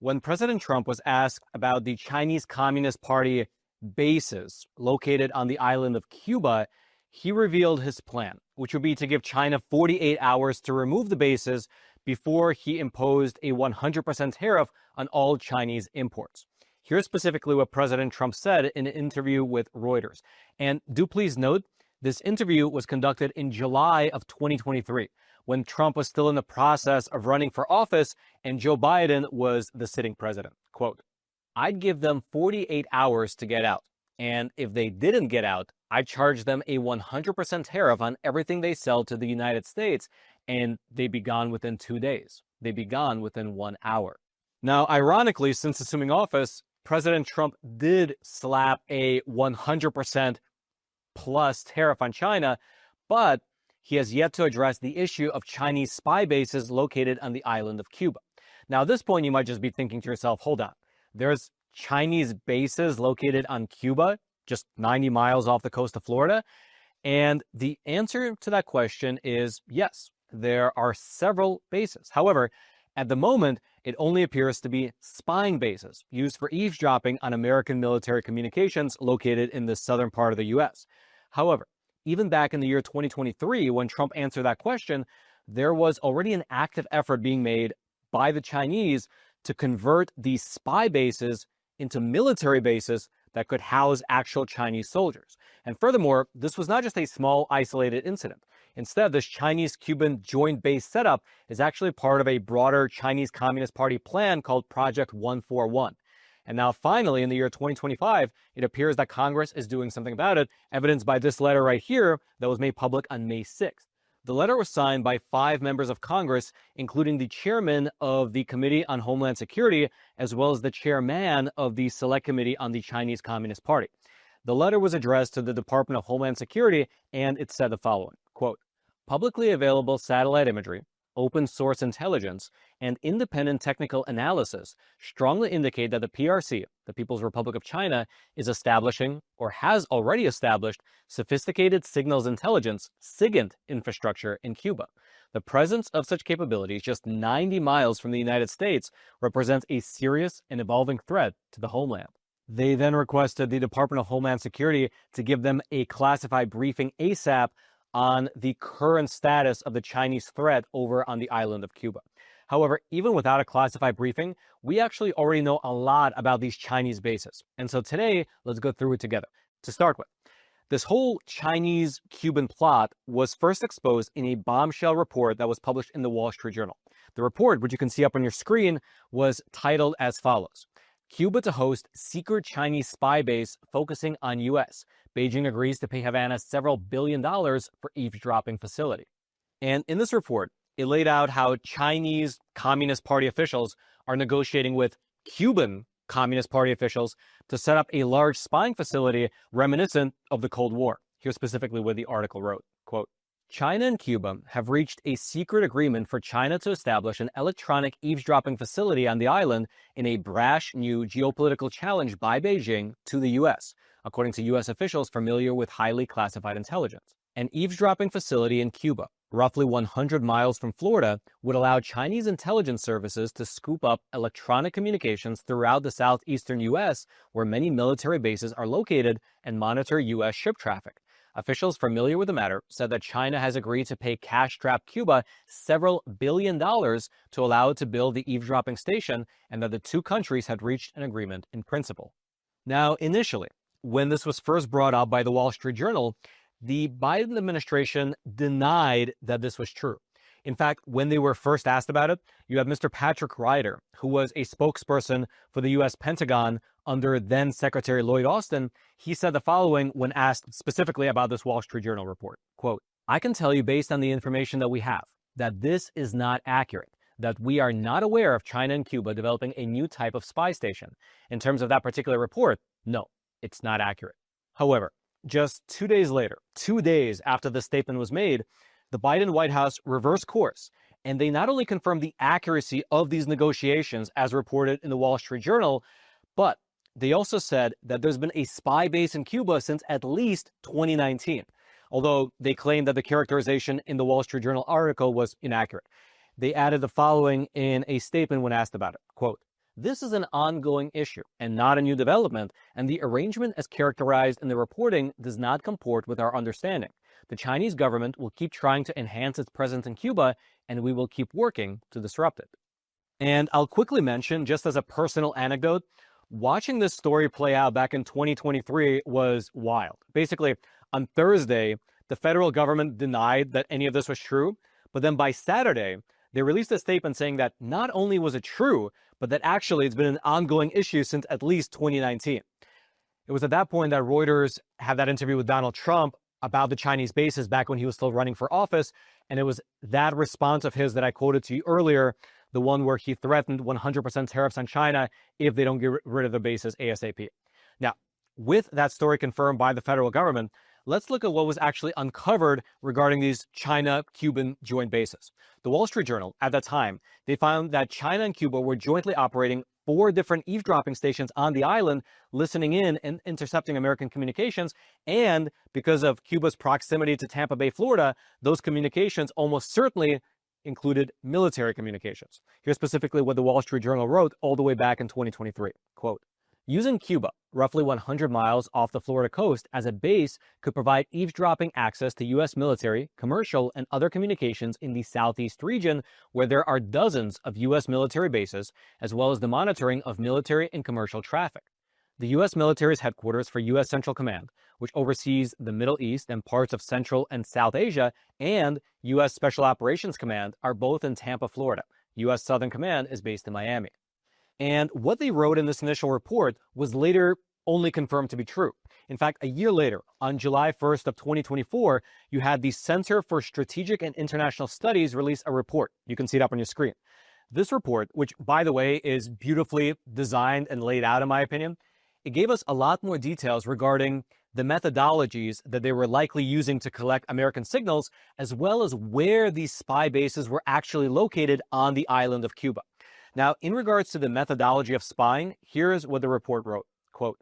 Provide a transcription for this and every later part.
When President Trump was asked about the Chinese Communist Party bases located on the island of Cuba, he revealed his plan, which would be to give China 48 hours to remove the bases before he imposed a 100% tariff on all Chinese imports. Here's specifically what President Trump said in an interview with Reuters. And do please note, this interview was conducted in July of 2023, when Trump was still in the process of running for office and Joe Biden was the sitting president. Quote, "I'd give them 48 hours to get out. And if they didn't get out, I'd charge them a 100% tariff on everything they sell to the United States, and they'd be gone within 2 days. They'd be gone within 1 hour." Now, ironically, since assuming office, President Trump did slap a 100% plus tariff on China, but he has yet to address the issue of Chinese spy bases located on the island of Cuba. Now, at this point, you might just be thinking to yourself, hold on, there's Chinese bases located on Cuba, just 90 miles off the coast of Florida? And the answer to that question is yes, there are several bases. However, at the moment, it only appears to be spying bases used for eavesdropping on American military communications located in the southern part of the US. However, even back in the year 2023, when Trump answered that question, there was already an active effort being made by the Chinese to convert these spy bases into military bases that could house actual Chinese soldiers. And furthermore, this was not just a small isolated incident. Instead, this Chinese-Cuban joint base setup is actually part of a broader Chinese Communist Party plan called Project 141. And now finally, in the year 2025, it appears that Congress is doing something about it, evidenced by this letter right here that was made public on May 6th. The letter was signed by 5 members of Congress, including the chairman of the Committee on Homeland Security, as well as the chairman of the Select Committee on the Chinese Communist Party. The letter was addressed to the Department of Homeland Security, and it said the following, quote, "Publicly available satellite imagery, open source intelligence, and independent technical analysis strongly indicate that the PRC, the People's Republic of China, is establishing or has already established sophisticated signals intelligence, SIGINT infrastructure in Cuba. The presence of such capabilities just 90 miles from the United States represents a serious and evolving threat to the homeland." They then requested the Department of Homeland Security to give them a classified briefing ASAP on the current status of the Chinese threat over on the island of Cuba. However, even without a classified briefing, we actually already know a lot about these Chinese bases. And so today, let's go through it together. To start with, this whole Chinese-Cuban plot was first exposed in a bombshell report that was published in the Wall Street Journal. The report, which you can see up on your screen, was titled as follows: "Cuba to host secret Chinese spy base focusing on U.S. Beijing agrees to pay Havana several $billion for eavesdropping facility." And in this report, it laid out how Chinese Communist Party officials are negotiating with Cuban Communist Party officials to set up a large spying facility reminiscent of the Cold War. Here's specifically what the article wrote, quote, "China and Cuba have reached a secret agreement for China to establish an electronic eavesdropping facility on the island in a brash new geopolitical challenge by Beijing to the U.S., according to U.S. officials familiar with highly classified intelligence. An eavesdropping facility in Cuba, roughly 100 miles from Florida, would allow Chinese intelligence services to scoop up electronic communications throughout the southeastern U.S., where many military bases are located, and monitor U.S. ship traffic. Officials familiar with the matter said that China has agreed to pay cash-strapped Cuba several $1 billion to allow it to build the eavesdropping station, and that the two countries had reached an agreement in principle." Now, initially, when this was first brought up by the Wall Street Journal, the Biden administration denied that this was true. In fact, when they were first asked about it, you have Mr. Patrick Ryder, who was a spokesperson for the U.S. Pentagon under then Secretary Lloyd Austin. He said the following when asked specifically about this Wall Street Journal report, quote, "I can tell you based on the information that we have that this is not accurate, that we are not aware of China and Cuba developing a new type of spy station. In terms of that particular report, no, it's not accurate." However, just 2 days later, 2 days after the statement was made, the Biden White House reversed course, and they not only confirmed the accuracy of these negotiations as reported in the Wall Street Journal, but they also said that there's been a spy base in Cuba since at least 2019, although they claimed that the characterization in the Wall Street Journal article was inaccurate. They added the following in a statement when asked about it, quote, This is an ongoing issue and not a new development, and the arrangement as characterized in the reporting does not comport with our understanding. The Chinese government will keep trying to enhance its presence in Cuba, and we will keep working to disrupt it. And I'll quickly mention, just as a personal anecdote, watching this story play out back in 2023 was wild. Basically, on Thursday, the federal government denied that any of this was true, but then by Saturday, they released a statement saying that not only was it true, but that actually it's been an ongoing issue since at least 2019. It was at that point that Reuters had that interview with Donald Trump about the Chinese bases back when he was still running for office, and it was that response of his that I quoted to you earlier, the one where he threatened 100% tariffs on China if they don't get rid of the bases ASAP. Now, with that story confirmed by the federal government, let's look at what was actually uncovered regarding these China-Cuban joint bases. The Wall Street Journal, at that time, they found that China and Cuba were jointly operating 4 different eavesdropping stations on the island, listening in and intercepting American communications. And because of Cuba's proximity to Tampa Bay, Florida, those communications almost certainly included military communications. Here's specifically what the Wall Street Journal wrote all the way back in 2023. Quote, using Cuba, roughly 100 miles off the Florida coast, as a base could provide eavesdropping access to U.S. military, commercial, and other communications in the southeast region, where there are dozens of U.S. military bases, as well as the monitoring of military and commercial traffic. The U.S. military's headquarters for U.S. Central Command, which oversees the Middle East and parts of Central and South Asia, and U.S. Special Operations Command are both in Tampa, Florida. U.S. Southern Command is based in Miami. And what they wrote in this initial report was later only confirmed to be true. In fact, a year later, on July 1st of 2024, you had the Center for Strategic and International Studies release a report. You can see it up on your screen. This report, which, by the way, is beautifully designed and laid out, in my opinion, it gave us a lot more details regarding the methodologies that they were likely using to collect American signals, as well as where these spy bases were actually located on the island of Cuba. Now, in regards to the methodology of spying, here's what the report wrote. Quote,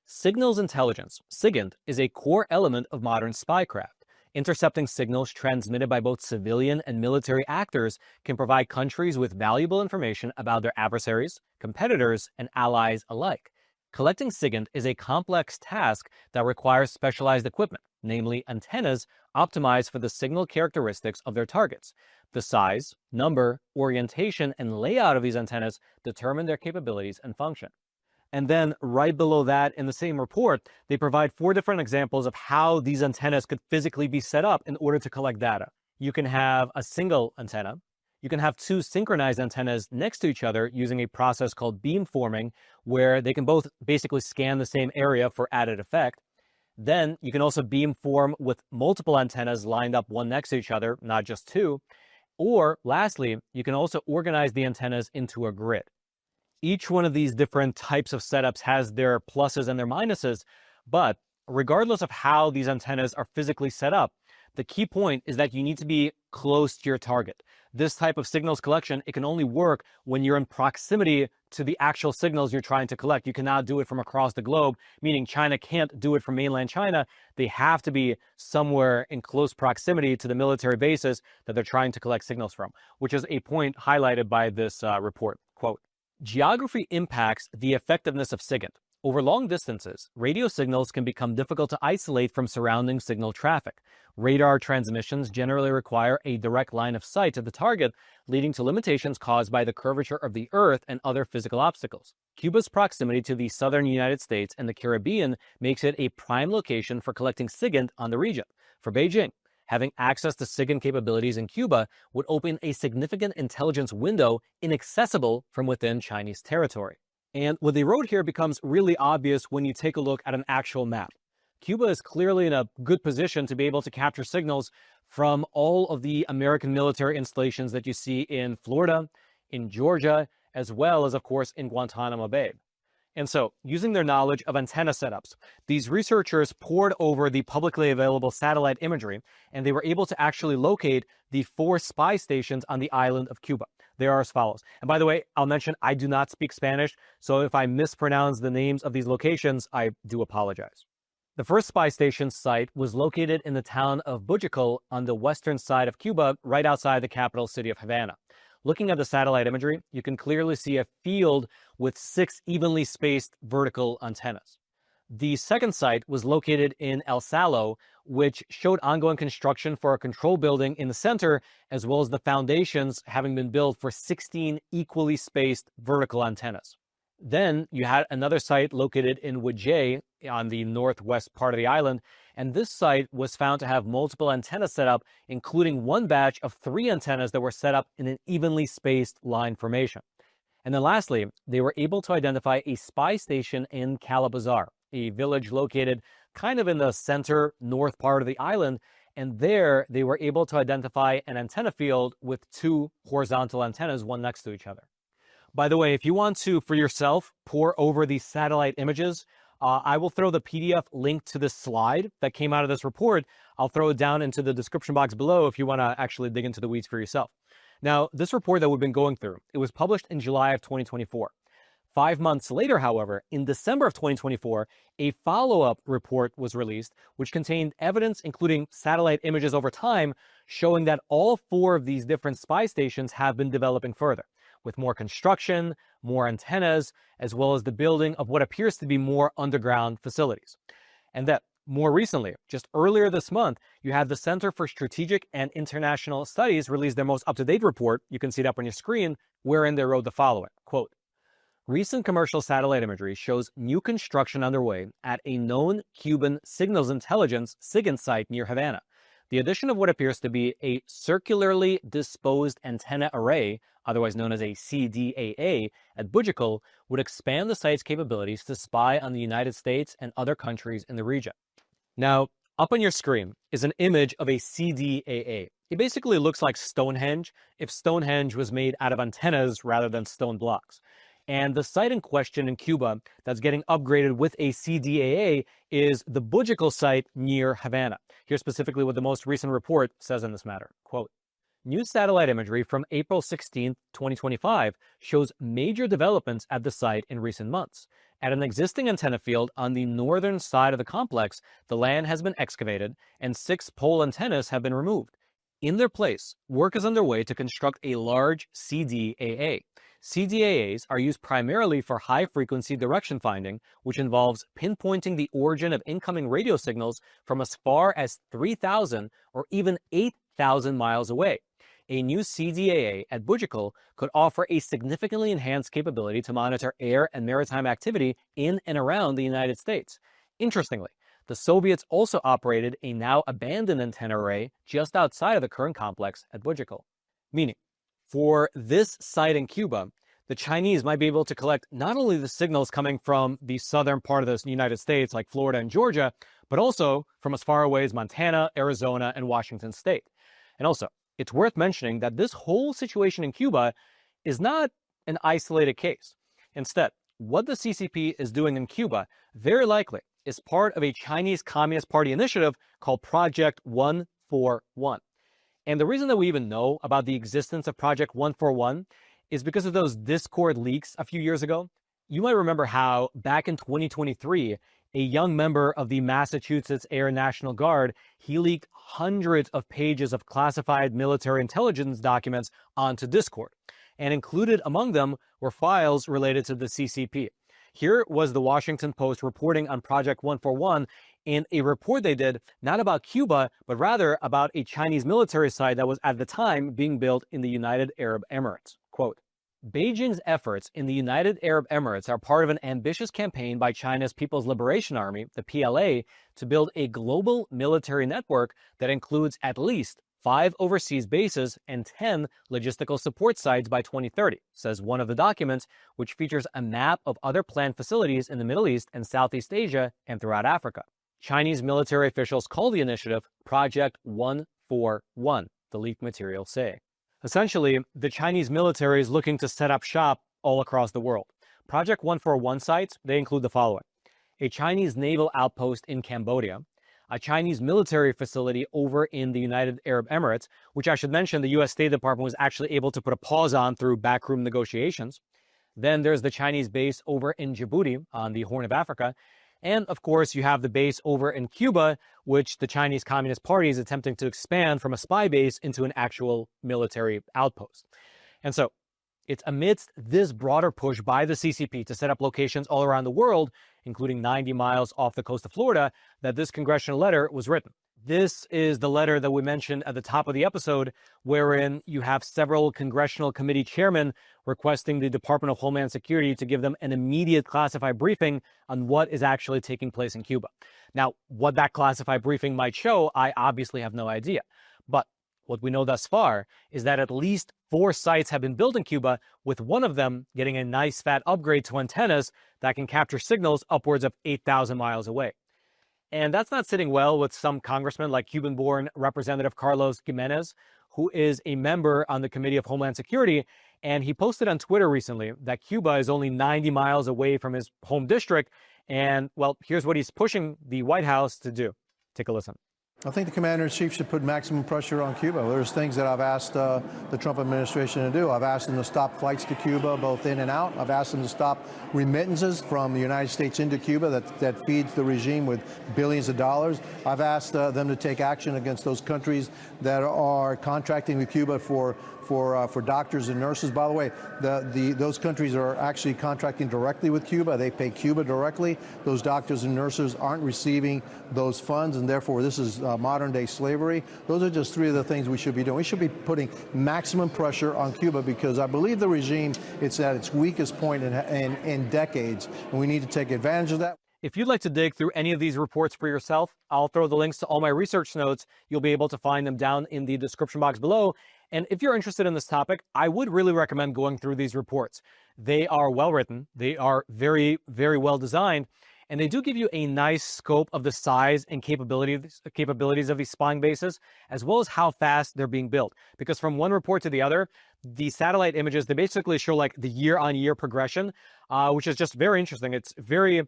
signals intelligence, SIGINT, is a core element of modern spycraft. Intercepting signals transmitted by both civilian and military actors can provide countries with valuable information about their adversaries, competitors, and allies alike. Collecting SIGINT is a complex task that requires specialized equipment, namely antennas optimized for the signal characteristics of their targets. The size, number, orientation, and layout of these antennas determine their capabilities and function. And then right below that in the same report, they provide 4 different examples of how these antennas could physically be set up in order to collect data. You can have a single antenna. You can have 2 synchronized antennas next to each other using a process called beamforming, where they can both basically scan the same area for added effect. Then you can also beamform with multiple antennas lined up one next to each other, not just 2. Or lastly, you can also organize the antennas into a grid. Each one of these different types of setups has their pluses and their minuses, but regardless of how these antennas are physically set up, the key point is that you need to be close to your target. This type of signals collection, it can only work when you're in proximity to the actual signals you're trying to collect. You cannot do it from across the globe, meaning China can't do it from mainland China. They have to be somewhere in close proximity to the military bases that they're trying to collect signals from, which is a point highlighted by this report. Quote, geography impacts the effectiveness of SIGINT. Over long distances, radio signals can become difficult to isolate from surrounding signal traffic. Radar transmissions generally require a direct line of sight to the target, leading to limitations caused by the curvature of the Earth and other physical obstacles. Cuba's proximity to the southern United States and the Caribbean makes it a prime location for collecting SIGINT on the region. For Beijing, having access to SIGINT capabilities in Cuba would open a significant intelligence window inaccessible from within Chinese territory. And what they wrote here becomes really obvious when you take a look at an actual map. Cuba is clearly in a good position to be able to capture signals from all of the American military installations that you see in Florida, in Georgia, as well as, of course, in Guantanamo Bay. And so, using their knowledge of antenna setups, these researchers pored over the publicly available satellite imagery, and they were able to actually locate the 4 spy stations on the island of Cuba. They are as follows. And by the way, I'll mention I do not speak Spanish, so if I mispronounce the names of these locations, I do apologize. The first spy station site was located in the town of Bujacal on the western side of Cuba, right outside the capital city of Havana. Looking at the satellite imagery, you can clearly see a field with 6 evenly spaced vertical antennas. The second site was located in El Salo, which showed ongoing construction for a control building in the center, as well as the foundations having been built for 16 equally spaced vertical antennas. Then you had another site located in Wajay on the northwest part of the island, and this site was found to have multiple antennas set up, including one batch of 3 antennas that were set up in an evenly spaced line formation. And then lastly, they were able to identify a spy station in Calabazar, a village located kind of in the center north part of the island, and there they were able to identify an antenna field with 2 horizontal antennas, one next to each other. By the way, if you want to, for yourself, pore over these satellite images, I will throw the PDF link to this slide that came out of this report. I'll throw it down into the description box below if you want to actually dig into the weeds for yourself. Now, this report that we've been going through, it was published in July of 2024. 5 months later, however, in December of 2024, a follow-up report was released, which contained evidence, including satellite images over time, showing that all 4 of these different spy stations have been developing further, with more construction, more antennas, as well as the building of what appears to be more underground facilities. And that more recently, just earlier this month, you had the Center for Strategic and International Studies release their most up-to-date report. You can see it up on your screen, wherein they wrote the following, quote, "Recent commercial satellite imagery shows new construction underway at a known Cuban signals intelligence SIGINT site near Havana. The addition of what appears to be a circularly disposed antenna array, otherwise known as a CDAA, at Bujikal would expand the site's capabilities to spy on the United States and other countries in the region." Now, up on your screen is an image of a CDAA. It basically looks like Stonehenge if Stonehenge was made out of antennas rather than stone blocks. And the site in question in Cuba that's getting upgraded with a CDAA is the Bujikal site near Havana. Here's specifically what the most recent report says in this matter. Quote, "New satellite imagery from April 16, 2025 shows major developments at the site in recent months. At an existing antenna field on the northern side of the complex, the land has been excavated and 6 pole antennas have been removed. In their place, work is underway to construct a large CDAA. CDAAs are used primarily for high-frequency direction finding, which involves pinpointing the origin of incoming radio signals from as far as 3,000 or even 8,000 miles away. A new CDAA at Bujikal could offer a significantly enhanced capability to monitor air and maritime activity in and around the United States. Interestingly, the Soviets also operated a now abandoned antenna array just outside of the current complex at Bujikal." Meaning, for this site in Cuba, the Chinese might be able to collect not only the signals coming from the southern part of the United States, like Florida and Georgia, but also from as far away as Montana, Arizona, and Washington State. And also, it's worth mentioning that this whole situation in Cuba is not an isolated case. Instead, what the CCP is doing in Cuba very likely is part of a Chinese Communist Party initiative called Project 141. And the reason that we even know about the existence of Project 141 is because of those Discord leaks a few years ago. You might remember how back in 2023, a young member of the Massachusetts Air National Guard, he leaked hundreds of pages of classified military intelligence documents onto Discord. And included among them were files related to the CCP. Here was the Washington Post reporting on Project 141 in a report they did not about Cuba, but rather about a Chinese military site that was at the time being built in the United Arab Emirates. Quote, "Beijing's efforts in the United Arab Emirates are part of an ambitious campaign by China's People's Liberation Army, the PLA, to build a global military network that includes at least 5 overseas bases and 10 logistical support sites by 2030, says one of the documents, which features a map of other planned facilities in the Middle East and Southeast Asia and throughout Africa. Chinese military officials call the initiative Project 141, the leaked materials say. Essentially, the Chinese military is looking to set up shop all across the world. Project 141 sites, they include the following: a Chinese naval outpost in Cambodia, a Chinese military facility over in the United Arab Emirates, which I should mention the US State Department was actually able to put a pause on through backroom negotiations. Then there's the Chinese base over in Djibouti on the Horn of Africa. And of course, you have the base over in Cuba, which the Chinese Communist Party is attempting to expand from a spy base into an actual military outpost. And so, It's amidst this broader push by the CCP to set up locations all around the world, including 90 miles off the coast of Florida, that this congressional letter was written. This is the letter that we mentioned at the top of the episode, wherein you have several congressional committee chairmen requesting the Department of Homeland Security to give them an immediate classified briefing on what is actually taking place in Cuba. Now, what that classified briefing might show, I obviously have no idea. But what we know thus far is that at least 4 sites have been built in Cuba, with one of them getting a nice fat upgrade to antennas that can capture signals upwards of 8,000 miles away. And that's not sitting well with some congressmen like Cuban-born Representative Carlos Gimenez, who is a member on the Committee of Homeland Security. And he posted on Twitter recently that Cuba is only 90 miles away from his home district. And, well, here's what he's pushing the White House to do. Take a listen. I think the commander-in-chief should put maximum pressure on Cuba. There's things that I've asked the Trump administration to do. I've asked them to stop flights to Cuba, both in and out. I've asked them to stop remittances from the United States into Cuba that feeds the regime with billions of dollars. I've asked them to take action against those countries that are contracting with Cuba for doctors and nurses. By the way, those countries are actually contracting directly with Cuba. They pay Cuba directly. Those doctors and nurses aren't receiving those funds, and therefore this is modern-day slavery. Those are just 3 of the things we should be doing. We should be putting maximum pressure on Cuba because I believe the regime, it's at its weakest point in decades, and we need to take advantage of that. If you'd like to dig through any of these reports for yourself, I'll throw the links to all my research notes. You'll be able to find them down in the description box below. And if you're interested in this topic, I would really recommend going through these reports. They are well written, they are very, very well designed, and they do give you a nice scope of the size and capabilities of these spying bases, as well as how fast they're being built. Because from one report to the other, the satellite images, they basically show like the year-on-year progression, which is just very interesting. It's very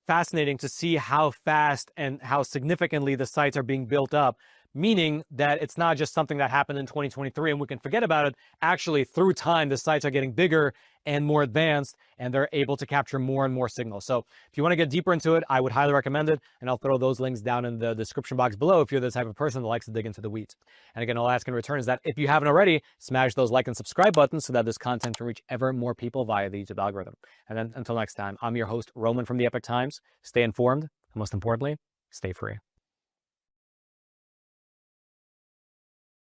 fascinating to see how fast and how significantly the sites are being built up, meaning that it's not just something that happened in 2023 and we can forget about it. Actually, through time, the sites are getting bigger and more advanced, and they're able to capture more and more signals. So if you want to get deeper into it, I would highly recommend it, and I'll throw those links down in the description box below if you're the type of person that likes to dig into the weeds. And again, all I ask in return is that if you haven't already, smash those like and subscribe buttons so that this content can reach ever more people via the YouTube algorithm. And then until next time, I'm your host, Roman from the Epoch Times. Stay informed, and most importantly, stay free.